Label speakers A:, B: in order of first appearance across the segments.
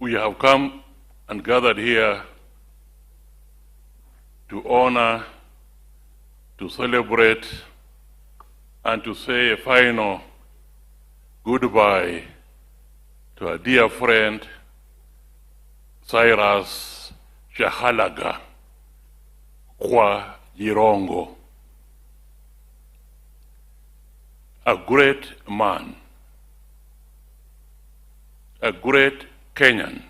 A: we have come and gathered here to honor, to celebrate, and to say a final goodbye to our dear friend, Cyrus Jirongo Jirongo, a great man, a great Kenyan,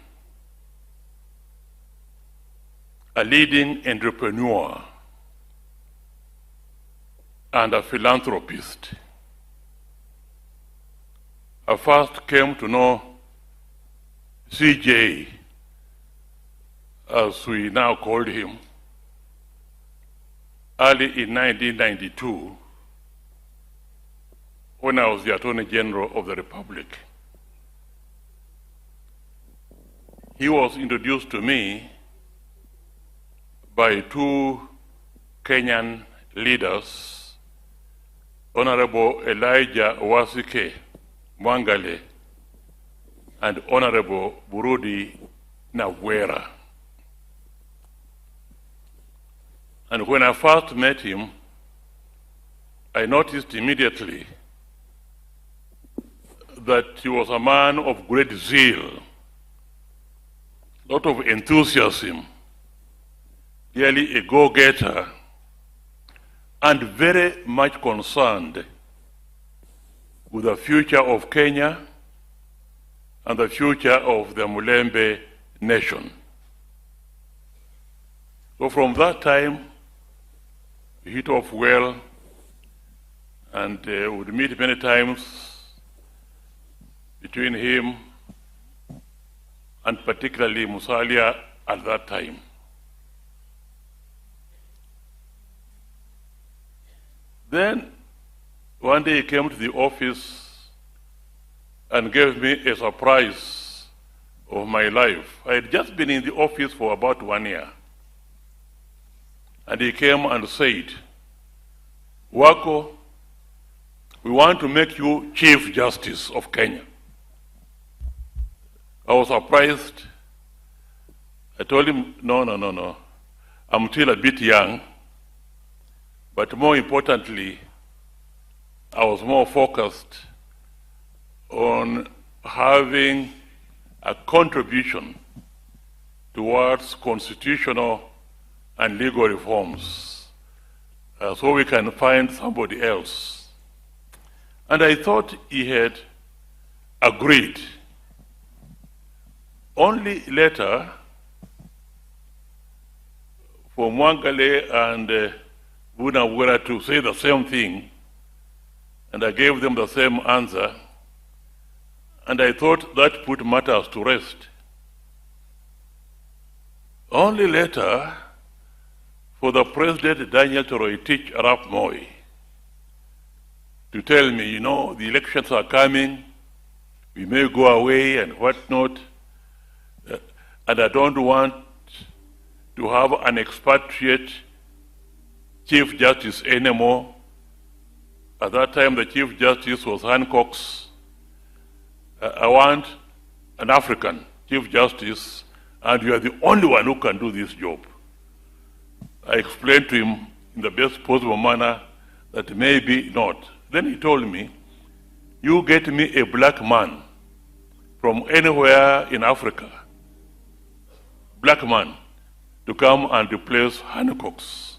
A: a leading entrepreneur, and a philanthropist. I first came to know CJ, as we now called him, early in 1992, when I was the Attorney General of the Republic. He was introduced to me by two Kenyan leaders, Honorable Elijah Wasike Mwangale and Honorable Burudi Nawera. And when I first met him, I noticed immediately that he was a man of great zeal, a lot of enthusiasm, really a go-getter, and very much concerned with the future of Kenya and the future of the Mulembe nation. So from that time, we hit off well and would meet many times between him and particularly Musalia at that time. Then one day he came to the office and gave me a surprise of my life. I had just been in the office for about 1 year. And he came and said, "Wako, we want to make you Chief Justice of Kenya." I was surprised. I told him, no. I'm still a bit young. But more importantly, I was more focused on having a contribution towards constitutional and legal reforms, so we can find somebody else. And I thought he had agreed. Only later, for Mwangale and Bunawera to say the same thing, and I gave them the same answer, and I thought that put matters to rest. Only later, for the President Daniel Moi to tell me, the elections are coming, we may go away and whatnot, and I don't want to have an expatriate Chief Justice anymore. At that time, the Chief Justice was Hancock's. I want an African Chief Justice, and you are the only one who can do this job. I explained to him in the best possible manner that maybe not. Then he told me, "You get me a black man from anywhere in Africa, black man, to come and replace Hancock's."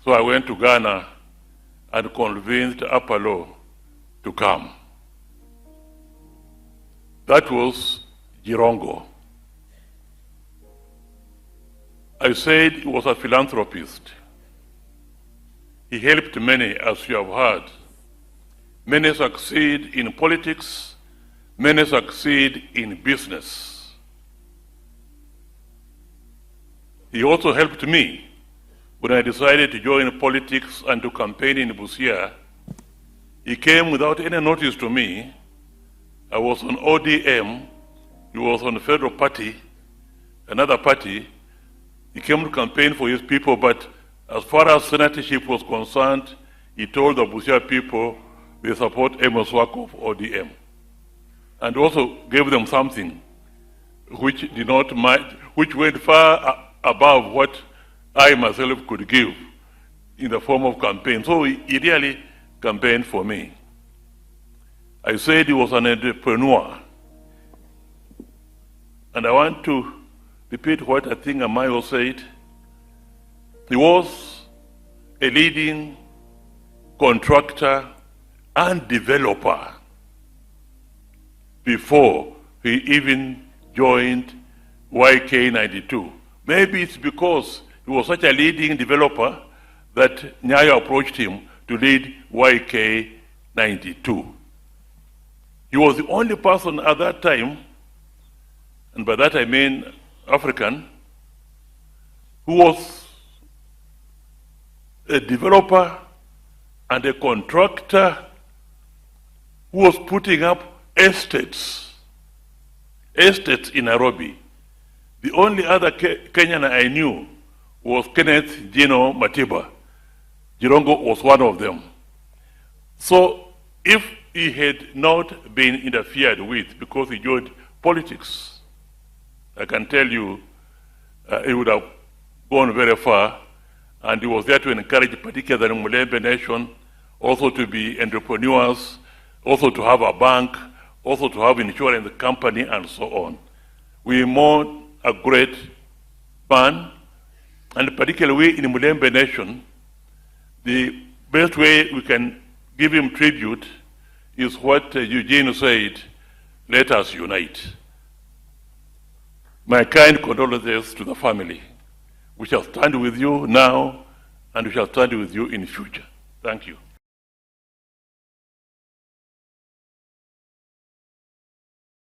A: So I went to Ghana and convinced Apollo to come. That was Jirongo. I said he was a philanthropist. He helped many, as you have heard. Many succeed in politics, many succeed in business. He also helped me when I decided to join politics and to campaign in Busia. He came without any notice to me. I was on ODM, he was on the Federal Party, another party. He came to campaign for his people, but as far as senatorship was concerned, he told the Busia people they support Amos Wako of ODM. And also gave them something which did not mind, which went far above what I myself could give in the form of campaign. So he really campaigned for me. I said he was an entrepreneur. And I want to repeat what I think Amayo said. He was a leading contractor and developer before he even joined YK92. Maybe it's because he was such a leading developer that Nyayo approached him to lead YK92. He was the only person at that time, and by that I mean African, who was a developer and a contractor who was putting up estates in Nairobi. The only other Kenyan I knew was Kenneth Gino Matiba. Jirongo was one of them. So if he had not been interfered with because he joined politics, I can tell you he would have gone very far, and he was there to encourage particularly the Mulembe nation also to be entrepreneurs, also to have a bank, also to have insurance company, and so on. We mourn a great man, and particularly in the Mulembe nation, the best way we can give him tribute is what Eugene said, let us unite. My kind condolences to the family. We shall stand with you now, and we shall stand with you in the future. Thank you.